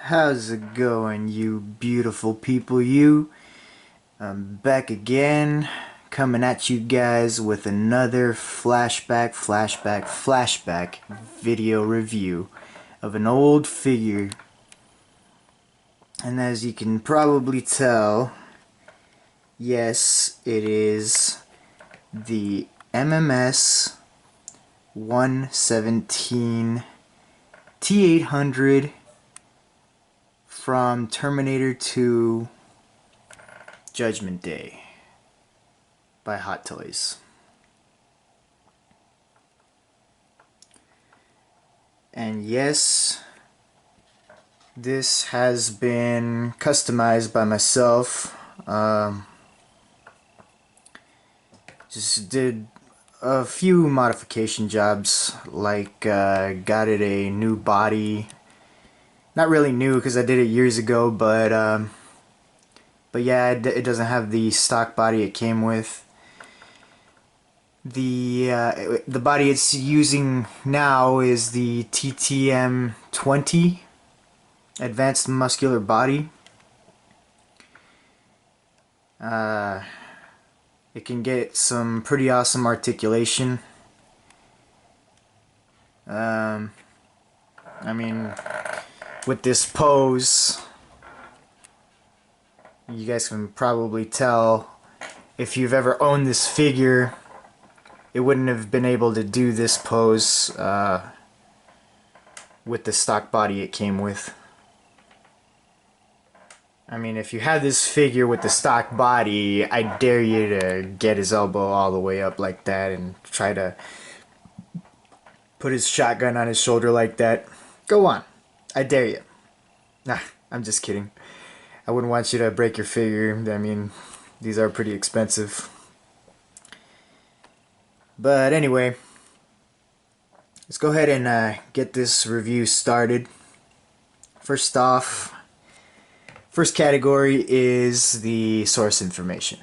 How's it going, you beautiful people, you? I'm back again, coming at you guys with another flashback video review of an old figure. And as you can probably tell, yes, it is the MMS 117 T-800 from Terminator 2 Judgment Day by Hot Toys. And yes, this has been customized by myself. Just did a few modification jobs, like got it a new body. Not really new because I did it years ago, but yeah, it doesn't have the stock body it came with. The body it's using now is the TTM-20 Advanced Muscular Body. It can get some pretty awesome articulation. I mean, with this pose, you guys can probably tell, if you've ever owned this figure, it wouldn't have been able to do this pose with the stock body it came with. I mean, if you had this figure with the stock body, I dare you to get his elbow all the way up like that and try to put his shotgun on his shoulder like that. Go on. I dare you. Nah, I'm just kidding. I wouldn't want you to break your figure. I mean, these are pretty expensive. But anyway, let's go ahead and get this review started. First off, first category is the source information.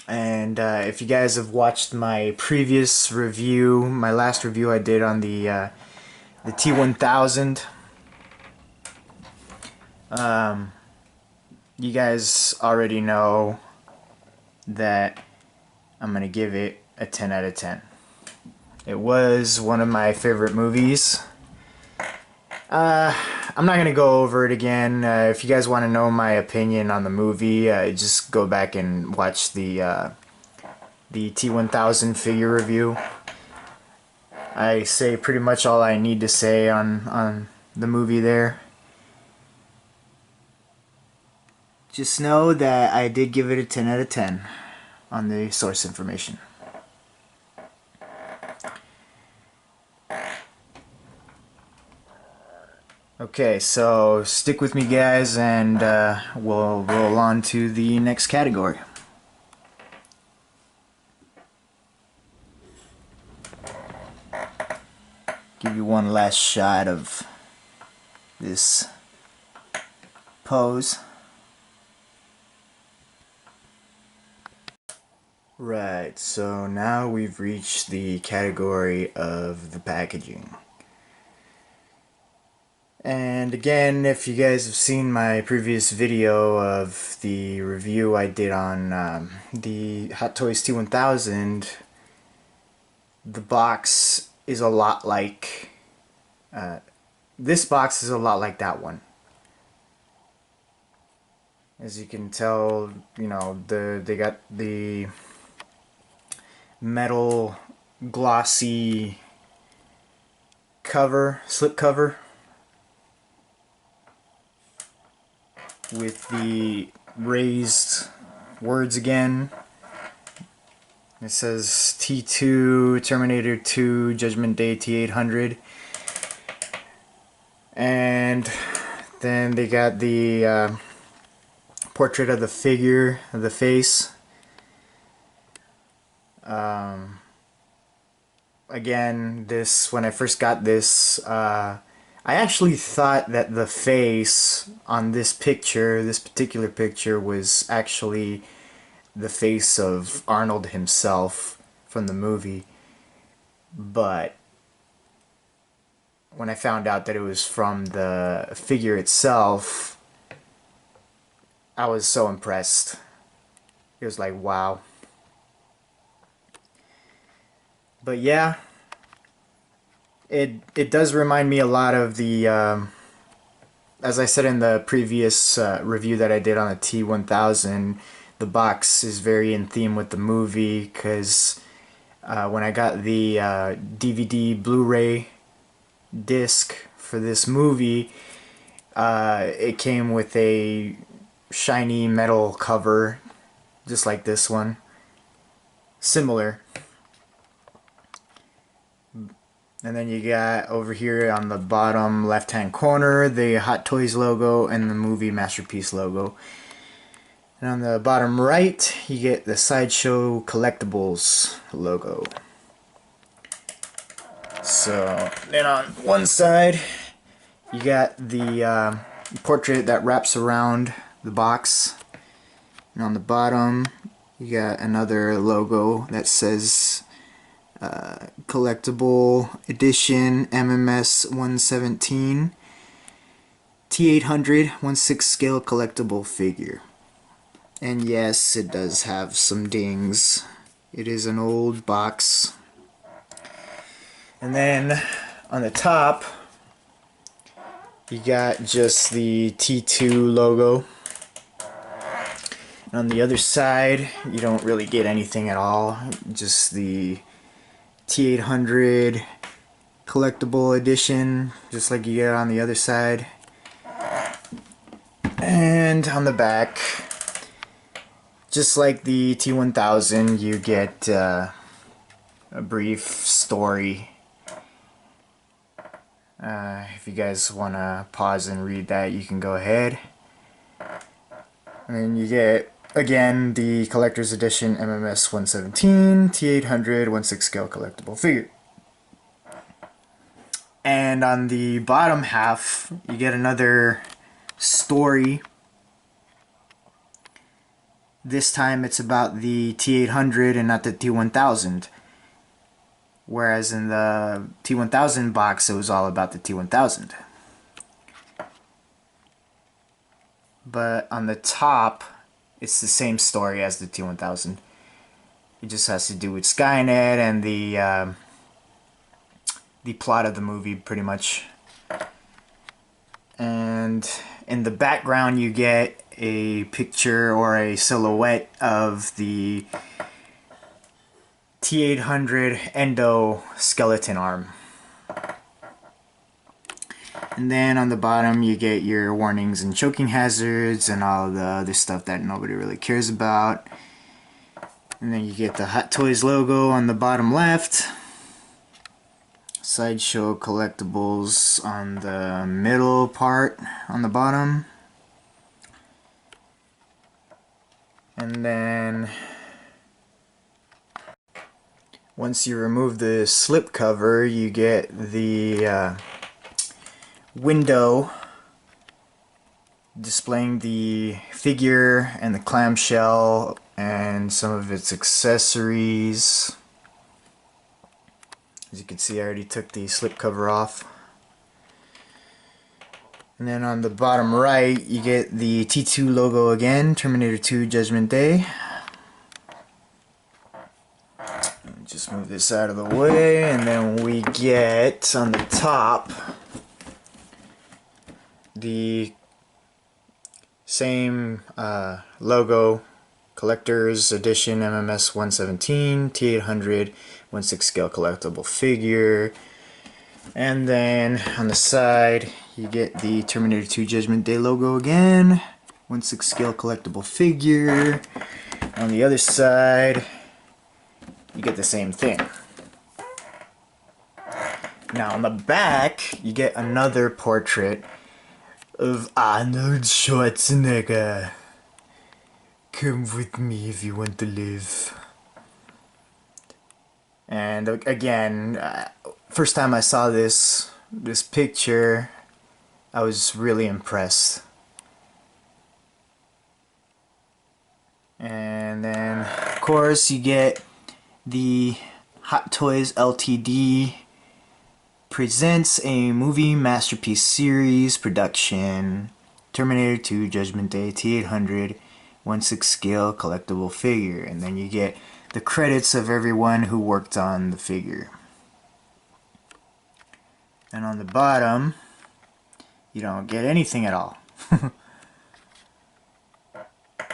And if you guys have watched my previous review, my last review I did on the T-1000, you guys already know that I'm going to give it a 10 out of 10. It was one of my favorite movies. I'm not going to go over it again. If you guys want to know my opinion on the movie, just go back and watch the T-1000 figure review. I say pretty much all I need to say on the movie there. Just know that I did give it a 10 out of 10 on the source information. Okay, so stick with me guys, and we'll roll on to the next category. Give you one last shot of this pose. Right, so now we've reached the category of the packaging. And again, if you guys have seen my previous video of the review I did on the Hot Toys T-1000, the box is a lot like, this box is a lot like that one. As you can tell, you know, they got the metal glossy cover, slip cover, with the raised words again. It says T2 Terminator 2 Judgment Day T-800, and then they got the portrait of the figure, of the face. Again, this, when I first got this, I actually thought that the face on this picture, this particular picture, was actually the face of Arnold himself from the movie. But when I found out that it was from the figure itself, I was so impressed. It was like, wow. But yeah, it does remind me a lot of the, as I said in the previous review that I did on the T-1000, the box is very in theme with the movie, because when I got the DVD Blu-ray disc for this movie, it came with a shiny metal cover, just like this one. Similar. And then you got over here on the bottom left hand corner the Hot Toys logo and the movie Masterpiece logo. And on the bottom right you get the Sideshow Collectibles logo. So then on one side you got the portrait that wraps around the box, and on the bottom you got another logo that says Collectible Edition MMS 117 T-800 1/6 scale collectible figure. And yes, it does have some dings. It is an old box. And then on the top you got just the T2 logo. And on the other side you don't really get anything at all, just the T-800 collectible edition, just like you get on the other side. And on the back, just like the T-1000, you get a brief story. If you guys want to pause and read that, you can go ahead. And then you get, again, the Collector's Edition MMS 117 T-800 1/6 scale collectible figure. And on the bottom half, you get another story. This time it's about the T-800 and not the T-1000. Whereas in the T-1000 box, it was all about the T-1000. But on the top, it's the same story as the T-1000. It just has to do with Skynet and the plot of the movie, pretty much. And in the background you get a picture or a silhouette of the T-800 endoskeleton arm. And then on the bottom you get your warnings and choking hazards and all the other stuff that nobody really cares about. And then you get the Hot Toys logo on the bottom left. Sideshow Collectibles on the middle part on the bottom. And then once you remove the slip cover, you get the window displaying the figure and the clamshell and some of its accessories. As you can see, I already took the slip cover off. And then on the bottom right, you get the T2 logo again, Terminator 2 Judgment Day. Just move this out of the way, and then we get on the top the same logo, Collector's Edition MMS 117 T-800 1/6 scale collectible figure. And then on the side you get the Terminator 2 Judgment Day logo again, 1/6 scale collectible figure. On the other side you get the same thing. Now on the back you get another portrait of Arnold Schwarzenegger. Come with me if you want to live. And again, first time I saw this picture, I was really impressed. And then of course you get the Hot Toys Ltd presents a movie masterpiece series production, Terminator 2 Judgment Day T-800 1/6 scale collectible figure, and then you get the credits of everyone who worked on the figure. And on the bottom, you don't get anything at all.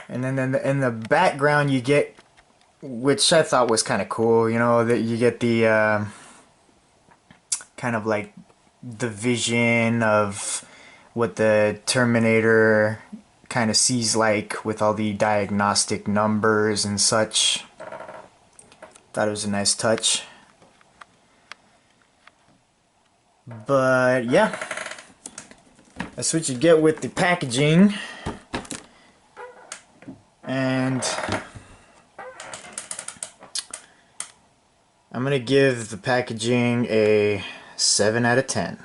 And then in the background you get, which I thought was kind of cool, you know, that you get the kind of like the vision of what the Terminator kind of sees like with all the diagnostic numbers and such. Thought it was a nice touch. But yeah, that's what you get with the packaging. And I'm gonna give the packaging a 7 out of 10.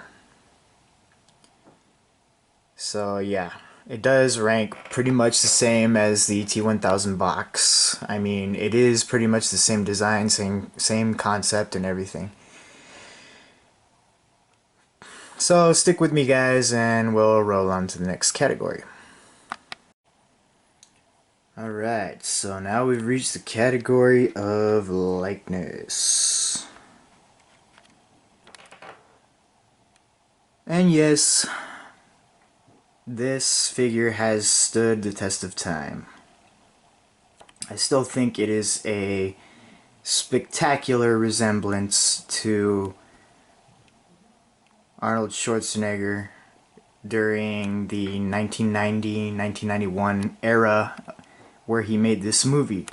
So yeah, it does rank pretty much the same as the T-1000 box. I mean, it is pretty much the same design, same concept and everything. So stick with me, guys, and we'll roll on to the next category. Alright, so now we've reached the category of likeness. And yes, this figure has stood the test of time. I still think it is a spectacular resemblance to Arnold Schwarzenegger during the 1990-1991 era where he made this movie.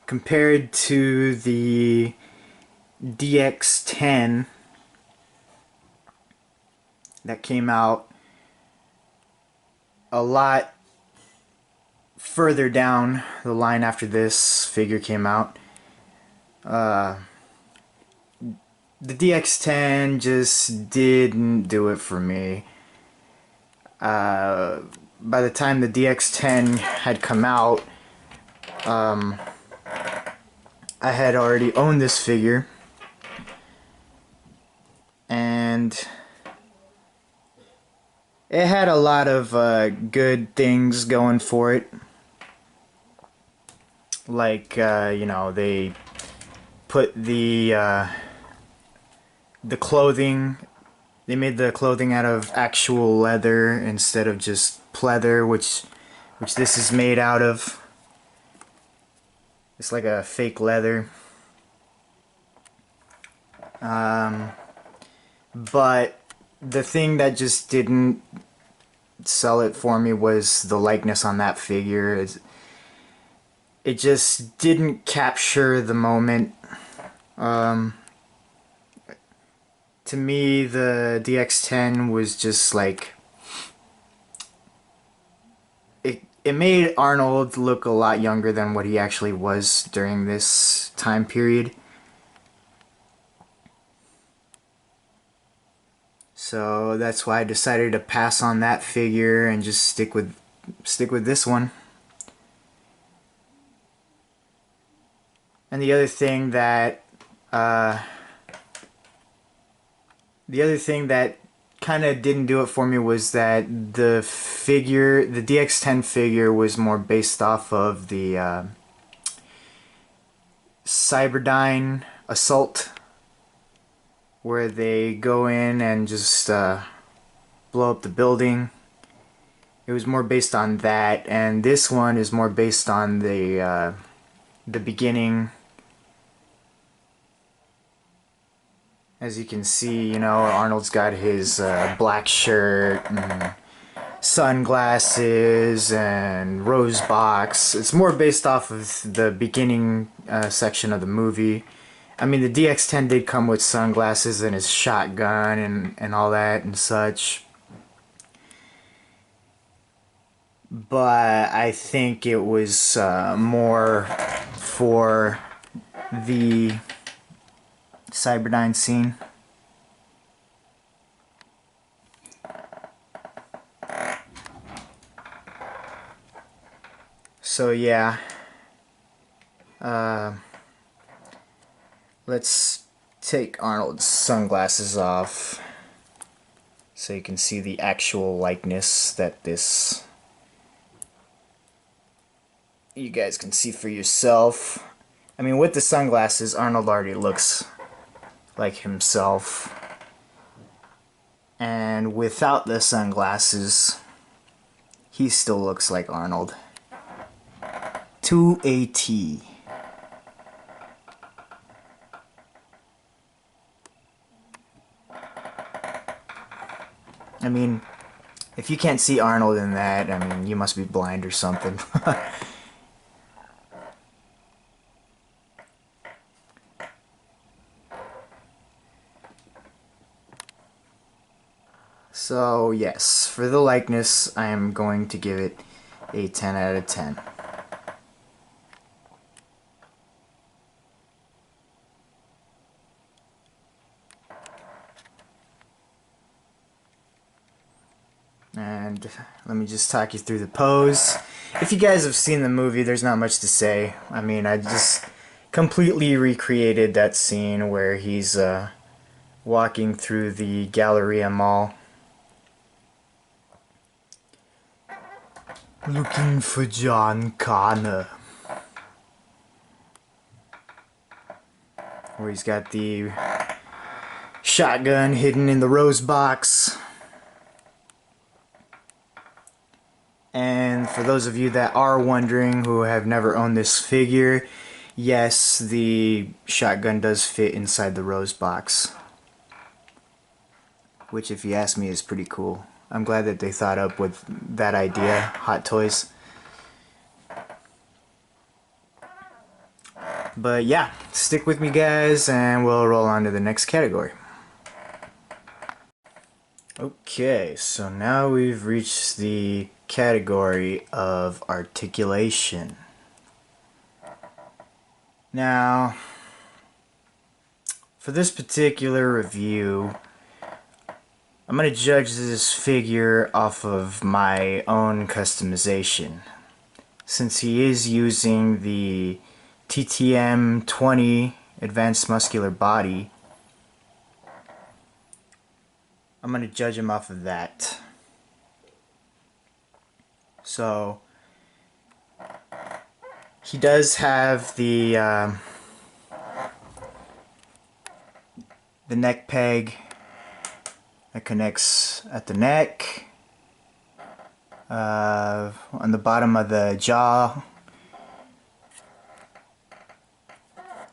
Compared to the DX10 that came out a lot further down the line after this figure came out, the DX10 just didn't do it for me. By the time the DX10 had come out, I had already owned this figure, and it had a lot of good things going for it. Like, you know, they put the clothing, they made the clothing out of actual leather instead of just pleather, which this is made out of. It's like a fake leather. But the thing that just didn't sell it for me was the likeness on that figure. It just didn't capture the moment. To me, the DX10 was just like, it made Arnold look a lot younger than what he actually was during this time period. So that's why I decided to pass on that figure and just stick with this one. And the other thing that kind of didn't do it for me was that the figure, the DX10 figure, was more based off of the Cyberdyne Assault, where they go in and just blow up the building. It was more based on that, and this one is more based on the beginning. As you can see, you know, Arnold's got his black shirt and sunglasses and rose box. It's more based off of the beginning section of the movie. I mean, the DX10 did come with sunglasses and his shotgun and all that and such. But I think it was more for the Cyberdyne scene. So yeah, Let's take Arnold's sunglasses off so you can see the actual likeness that this... You guys can see for yourself. I mean, with the sunglasses, Arnold already looks like himself. And without the sunglasses, he still looks like Arnold. To a T. I mean, if you can't see Arnold in that, I mean, you must be blind or something. So, yes, for the likeness, I am going to give it a 10 out of 10. And let me just talk you through the pose. If you guys have seen the movie, there's not much to say. I mean, I just completely recreated that scene where he's walking through the Galleria Mall. Looking for John Connor. Where he's got the shotgun hidden in the rose box. And for those of you that are wondering who have never owned this figure, yes, the shotgun does fit inside the rose box. Which, if you ask me, is pretty cool. I'm glad that they thought up with that idea, Hot Toys. But yeah, stick with me guys and we'll roll on to the next category. Okay, so now we've reached the category of articulation. Now, for this particular review, I'm going to judge this figure off of my own customization. Since he is using the TTM-20 Advanced Muscular Body, I'm going to judge him off of that. So, he does have the neck peg that connects at the neck, on the bottom of the jaw.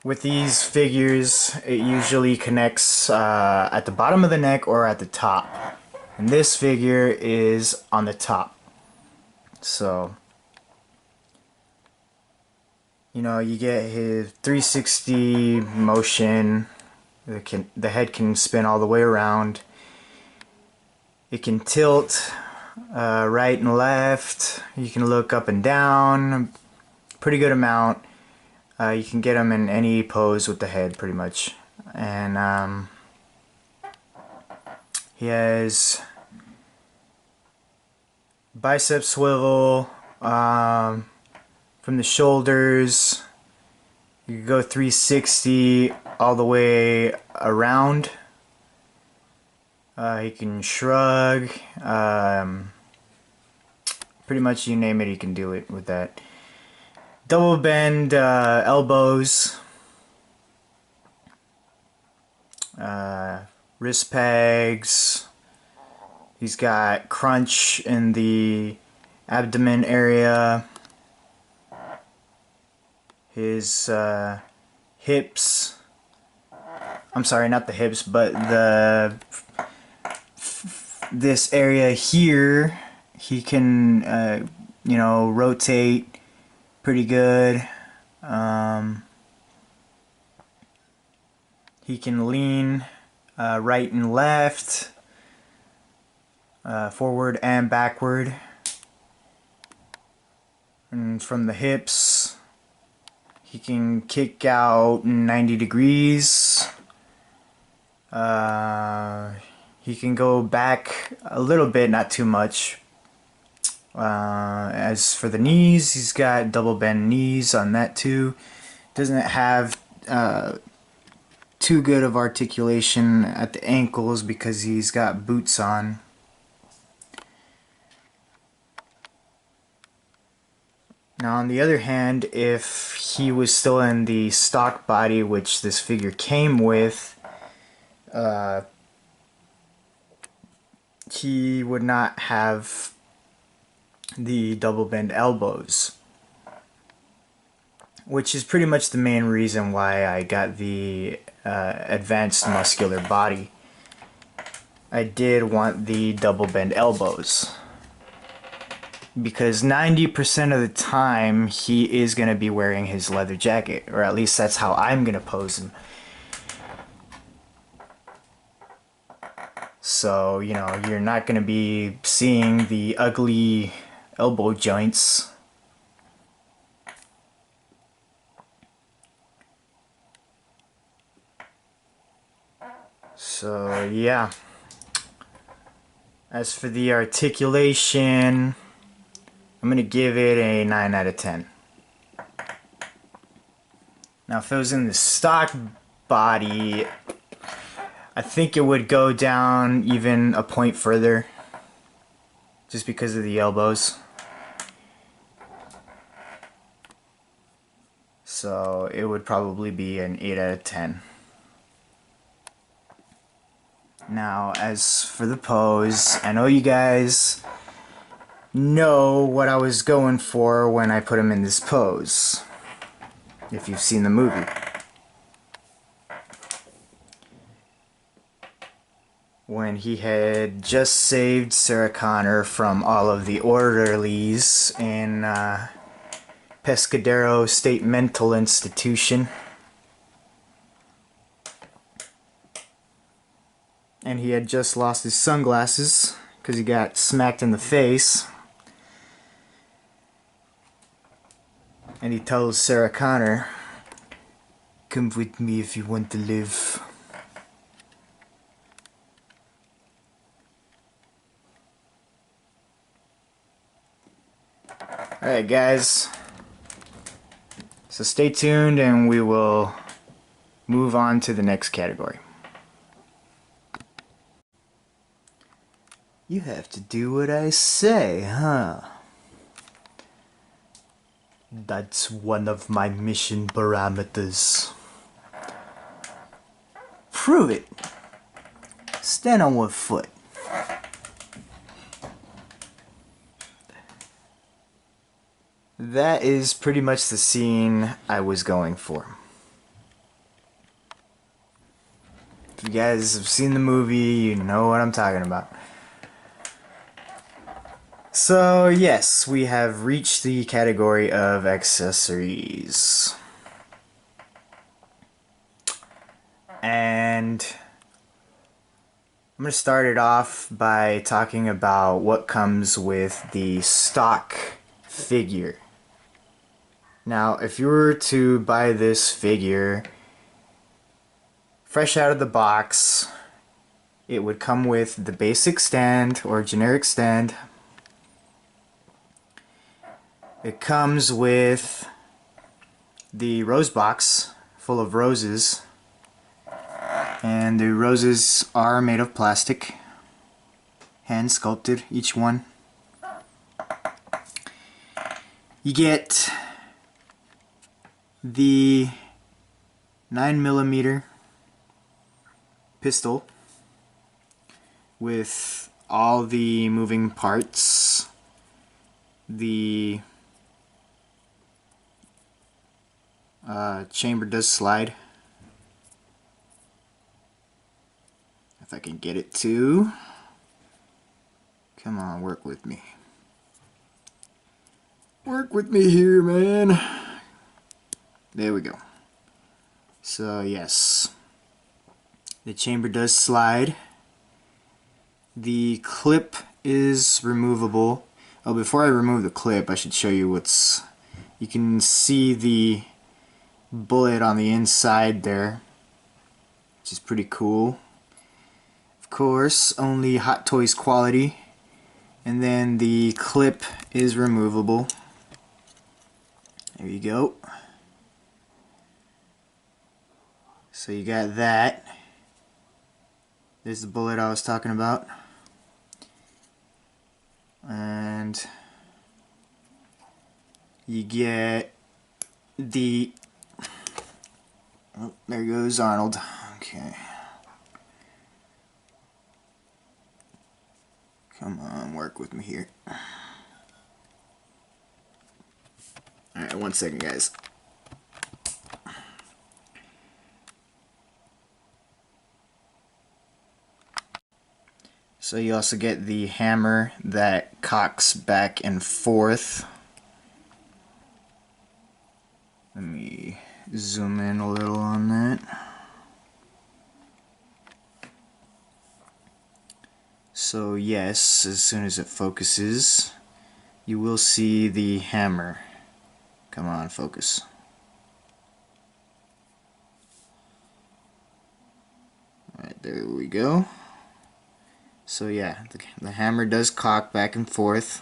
With these figures, it usually connects at the bottom of the neck or at the top. And this figure is on the top. So, you know, you get his 360 motion. The head can spin all the way around. It can tilt right and left. You can look up and down. Pretty good amount. You can get him in any pose with the head, pretty much. And he has bicep swivel from the shoulders. You can go 360 all the way around. He can shrug. Pretty much you name it, he can do it with that. Double bend elbows, wrist pegs. He's got crunch in the abdomen area. His hips. I'm sorry, not the hips, but this area here. He can, you know, rotate pretty good. He can lean right and left, forward and backward. And from the hips, he can kick out 90 degrees. He can go back a little bit, not too much. As for the knees, he's got double bend knees on that too. Doesn't have too good of articulation at the ankles because he's got boots on. Now on the other hand, if he was still in the stock body which this figure came with, he would not have the double bend elbows, which is pretty much the main reason why I got the advanced muscular body. I did want the double bend elbows because 90% of the time he is going to be wearing his leather jacket, or at least that's how I'm going to pose him. So, you know, you're not going to be seeing the ugly elbow joints. So, yeah. As for the articulation, I'm going to give it a 9 out of 10. Now, if it was in the stock body, I think it would go down even a point further, just because of the elbows. So it would probably be an 8 out of 10. Now, as for the pose, I know you guys know what I was going for when I put him in this pose, if you've seen the movie. When he had just saved Sarah Connor from all of the orderlies in Pescadero State Mental Institution. And he had just lost his sunglasses because he got smacked in the face. And he tells Sarah Connor, "Come with me if you want to live." Alright guys, so stay tuned and we will move on to the next category. You have to do what I say, huh? That's one of my mission parameters. Prove it. Stand on one foot. That is pretty much the scene I was going for. If you guys have seen the movie, you know what I'm talking about. So yes, we have reached the category of accessories. And I'm going to start it off by talking about what comes with the stock figure. Now, if you were to buy this figure fresh out of the box, it would come with the basic stand or generic stand. It comes with the rose box full of roses, and the roses are made of plastic, hand sculpted, each one. You get the 9mm pistol with all the moving parts, the chamber does slide, if I can get it to. Come on, work with me. Work with me here, man. There we go. So yes, the chamber does slide. The clip is removable. Oh, before I remove the clip, I should show you what's... You can see the bullet on the inside there, which is pretty cool. Of course, only Hot Toys quality. And then the clip is removable. There you go. So you got that. There's the bullet I was talking about. And you get the... Oh, there goes Arnold. Okay. Come on, work with me here. Alright, 1 second, guys. So you also get the hammer that cocks back and forth. Let me zoom in a little on that. So yes, as soon as it focuses, you will see the hammer. Come on, focus. Alright, there we go. So yeah, the hammer does cock back and forth.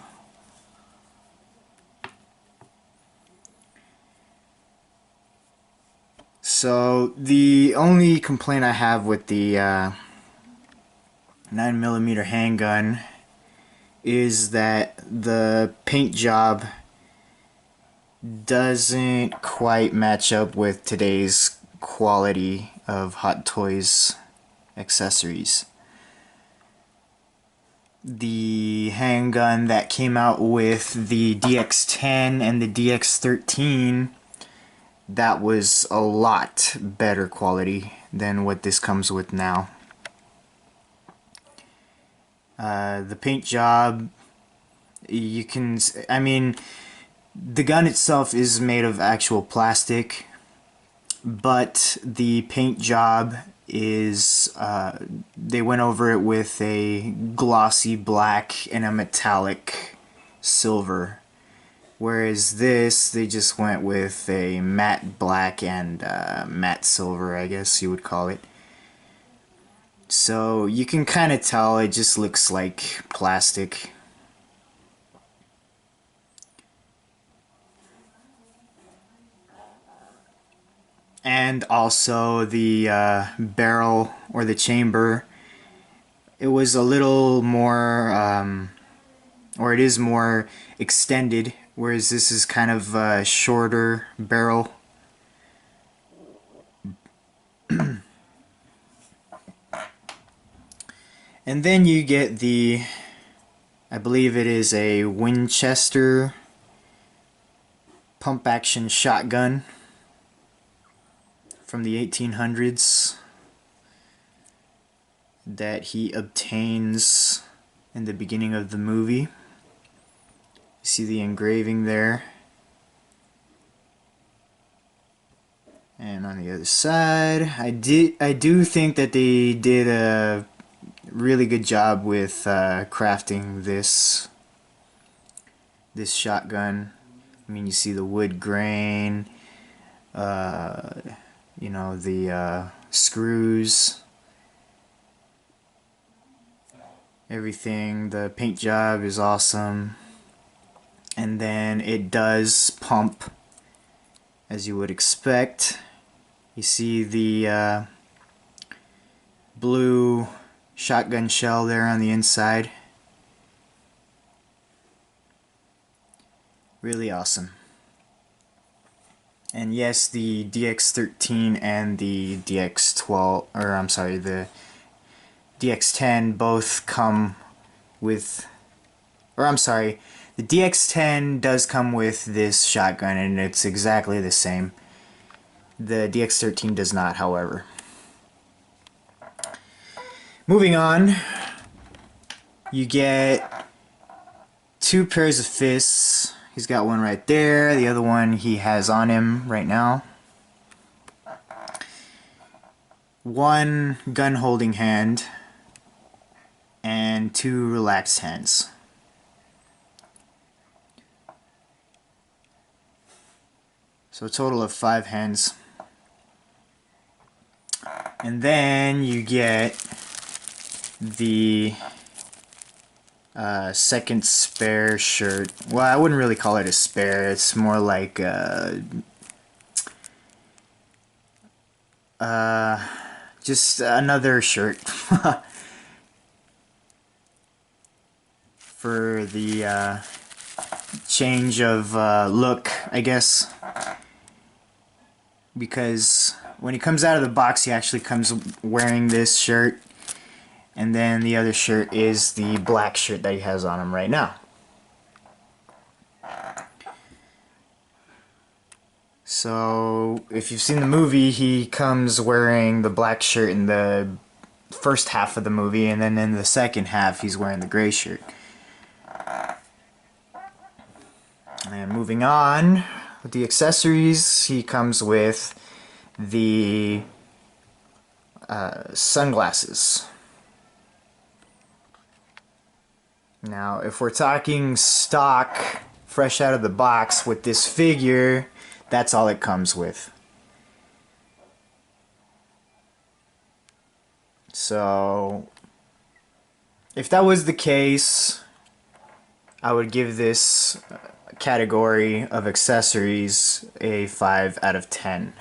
So the only complaint I have with the 9mm handgun is that the paint job doesn't quite match up with today's quality of Hot Toys accessories. The handgun that came out with the DX10 and the DX13, that was a lot better quality than what this comes with now. The paint job, you can, I mean, the gun itself is made of actual plastic, but the paint job is, they went over it with a glossy black and a metallic silver, whereas this, they just went with a matte black and matte silver, I guess you would call it. So you can kind of tell it just looks like plastic. And also the barrel or the chamber, it was a little more, or it is more extended, whereas this is kind of a shorter barrel. And then you get the, I believe it is a Winchester pump action shotgun from the 1800s that he obtains in the beginning of the movie. You see the engraving there. And on the other side, I do think that they did a really good job with crafting this shotgun. I mean, you see the wood grain, you know, the screws, everything. The paint job is awesome, and then it does pump as you would expect. You see the blue shotgun shell there on the inside. Really awesome. And yes, the DX13 and the DX12, or I'm sorry, the DX10 both come with, or I'm sorry, the DX10 does come with this shotgun and it's exactly the same. The DX13 does not, however. Moving on, you get 2 pairs of fists. He's got one right there, the other one he has on him right now. 1 gun holding hand and 2 relaxed hands. So a total of 5 hands. And then you get the second spare shirt. Well, I wouldn't really call it a spare. It's more like a just another shirt for the change of look, I guess, because when he comes out of the box he actually comes wearing this shirt, and then the other shirt is the black shirt that he has on him right now. So if you've seen the movie, he comes wearing the black shirt in the first half of the movie, and then in the second half he's wearing the gray shirt. And moving on with the accessories, he comes with the sunglasses. Now, if we're talking stock, fresh out of the box with this figure, that's all it comes with. So, if that was the case, I would give this category of accessories a 5 out of 10.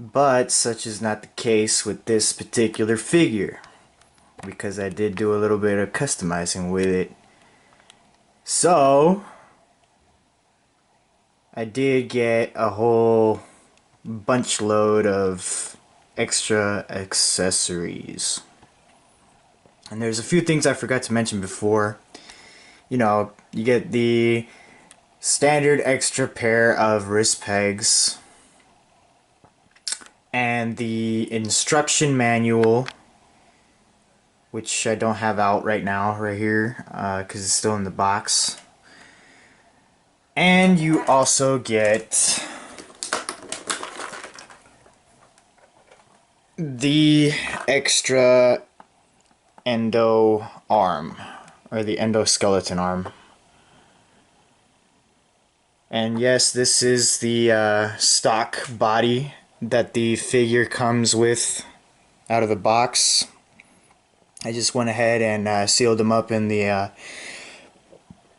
But such is not the case with this particular figure, because I did do a little bit of customizing with it. So I did get a whole bunch load of extra accessories. And there's a few things I forgot to mention before. You know, you get the standard extra pair of wrist pegs and the instruction manual, which I don't have out right now, right here, because it's still in the box. And you also get the extra endo arm, or the endoskeleton arm. And yes, this is the stock body that the figure comes with out of the box. I just went ahead and sealed them up in the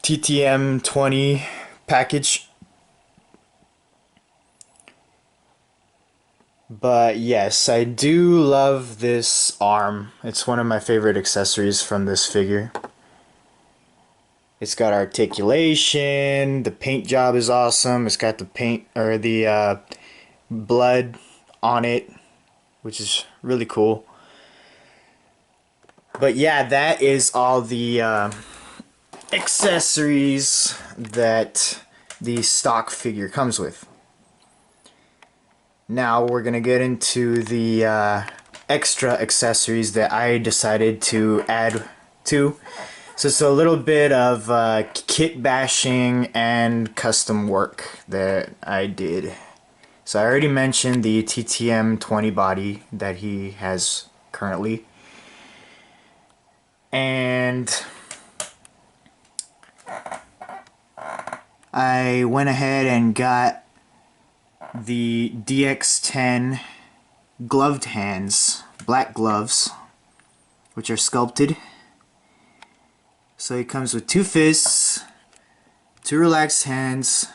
TTM 20 package. But yes, I do love this arm. It's one of my favorite accessories from this figure. It's got articulation, the paint job is awesome, it's got the paint, or the blood on it, which is really cool. But yeah, that is all the accessories that the stock figure comes with. Now we're gonna get into the extra accessories that I decided to add to. So it's a little bit of kit bashing and custom work that I did. So I already mentioned the TTM 20 body that he has currently. And I went ahead and got the DX10 gloved hands, black gloves, which are sculpted. So it comes with 2 fists, 2 relaxed hands,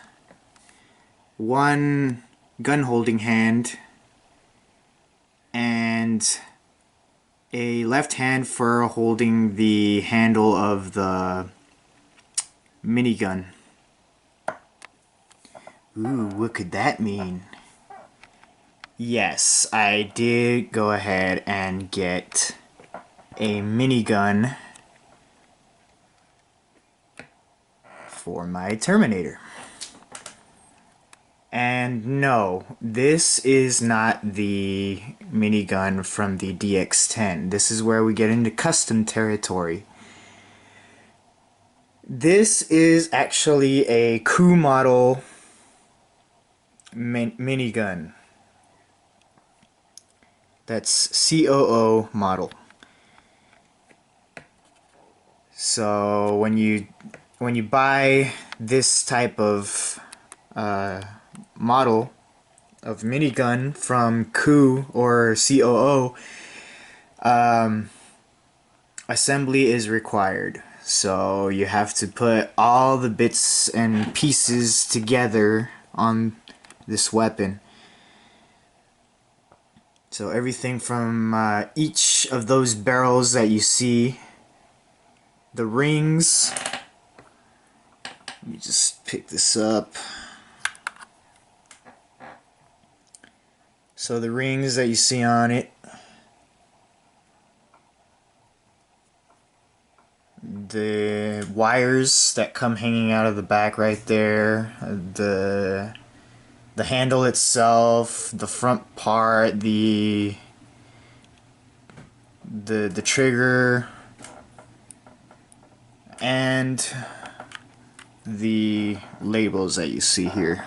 1 gun holding hand, and a left hand for holding the handle of the minigun. Ooh, what could that mean? Yes, I did go ahead and get a minigun for my Terminator. And no, this is not the minigun from the DX10. This is where we get into custom territory. This is actually a crew model minigun. That's COO model. So when you buy this type of model of minigun from COO or COO, assembly is required. So you have to put all the bits and pieces together on this weapon. So everything from each of those barrels that you see, the rings, let me just pick this up. So the rings that you see on it, the wires that come hanging out of the back right there, the handle itself, the front part, the trigger, and the labels that you see here.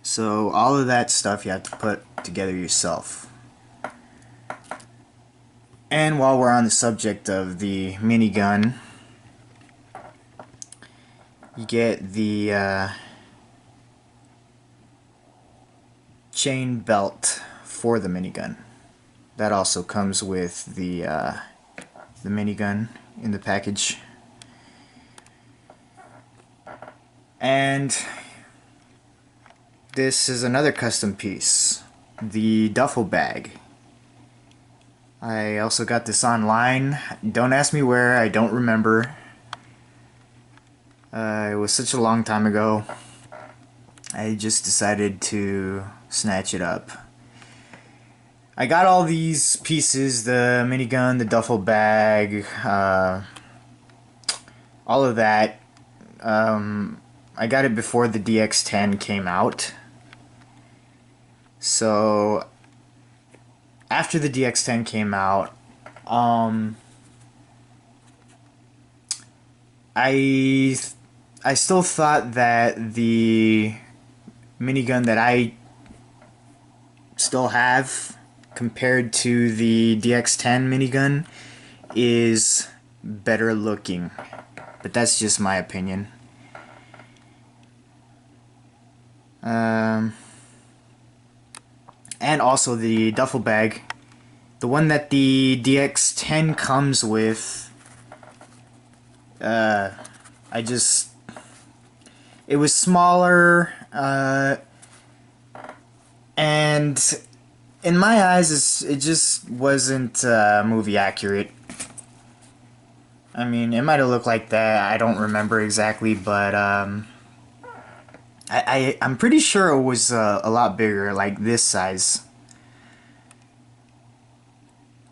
So all of that stuff you have to put together yourself. And while we're on the subject of the minigun, you get the chain belt for the minigun. That also comes with the minigun in the package. And this is another custom piece, the duffel bag. I also got this online. Don't ask me where, I don't remember. It was such a long time ago. I just decided to snatch it up. I got all these pieces, the minigun, the duffel bag, all of that. I got it before the DX10 came out. So after the DX10 came out, I still thought that the minigun that I still have compared to the DX10 minigun is better looking, but that's just my opinion. And also the duffel bag, the one that the DX10 comes with, it was smaller, and in my eyes it just wasn't movie accurate. I mean, it might have looked like that, I don't remember exactly, but I'm pretty sure it was a lot bigger, like this size.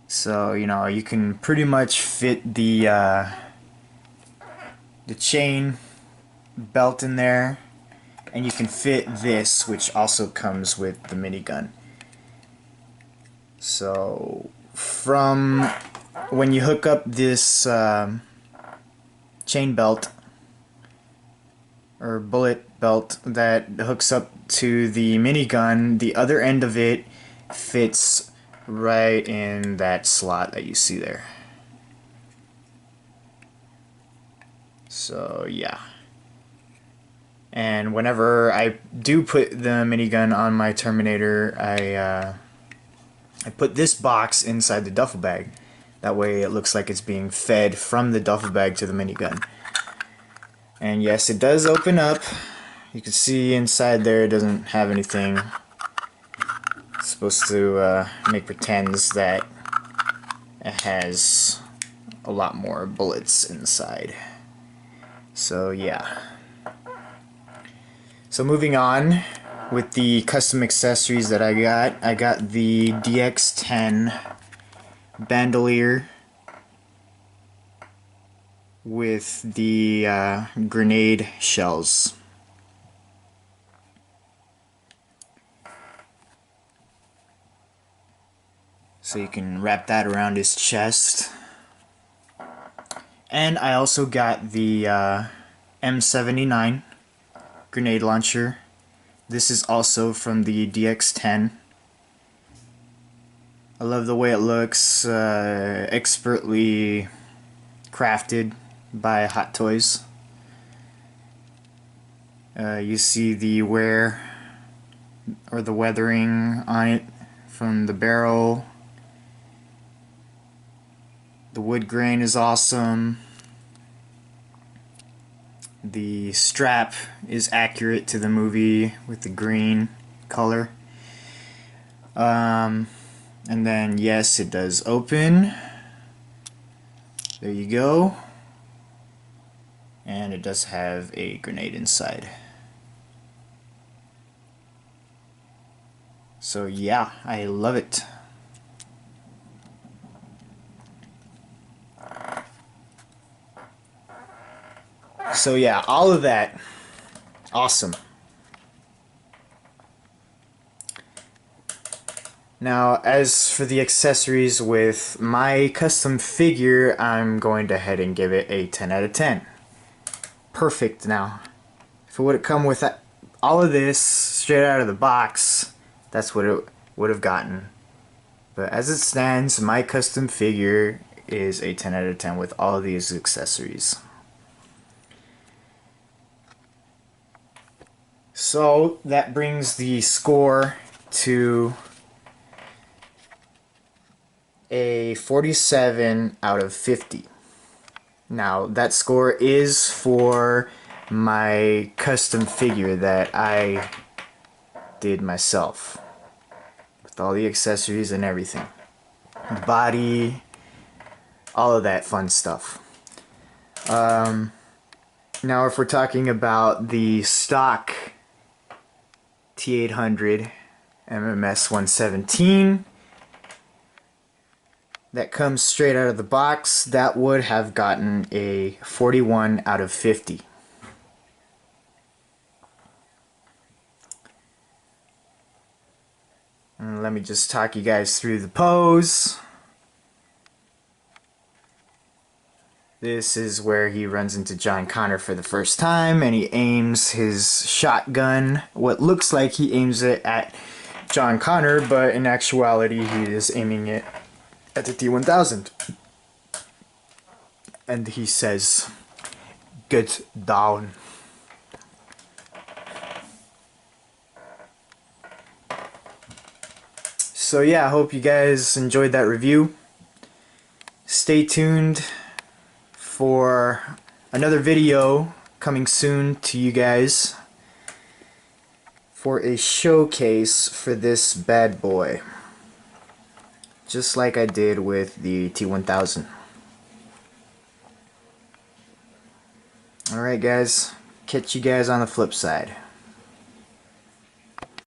So, you know, you can pretty much fit the chain belt in there, and you can fit this, which also comes with the minigun. So, from when you hook up this chain belt, or bullet belt that hooks up to the minigun, the other end of it fits right in that slot that you see there. So yeah. And whenever I do put the minigun on my Terminator, I put this box inside the duffel bag. That way it looks like it's being fed from the duffel bag to the minigun. And yes, it does open up. You can see inside there it doesn't have anything. It's supposed to make pretends that it has a lot more bullets inside. So yeah. So moving on with the custom accessories that I got the DX10 bandolier with the grenade shells. So you can wrap that around his chest. And I also got the M79 grenade launcher. This is also from the DX10. I love the way it looks, expertly crafted by Hot Toys. You see the wear or the weathering on it from the barrel, The wood grain is awesome. The strap is accurate to the movie with the green color. And then yes, it does open. There you go. And it does have a grenade inside. So yeah, I love it. So yeah, all of that, awesome. Now, as for the accessories with my custom figure, I'm going to head and give it a 10 out of 10. Perfect now. If it would have come with all of this straight out of the box, that's what it would have gotten. But as it stands, my custom figure is a 10 out of 10 with all of these accessories. So that brings the score to a 47 out of 50. Now that score is for my custom figure that I did myself with all the accessories and everything, body, all of that fun stuff. Now if we're talking about the stock T-800 MMS 117 that comes straight out of the box, that would have gotten a 41 out of 50. And let me just talk you guys through the pose. This is where he runs into John Connor for the first time, and he aims his shotgun. What looks like he aims it at John Connor, but in actuality he is aiming it at the T-1000. And he says, "Get down." So yeah, I hope you guys enjoyed that review. Stay tuned for another video coming soon to you guys for a showcase for this bad boy, just like I did with the T-1000. Alright guys, catch you guys on the flip side.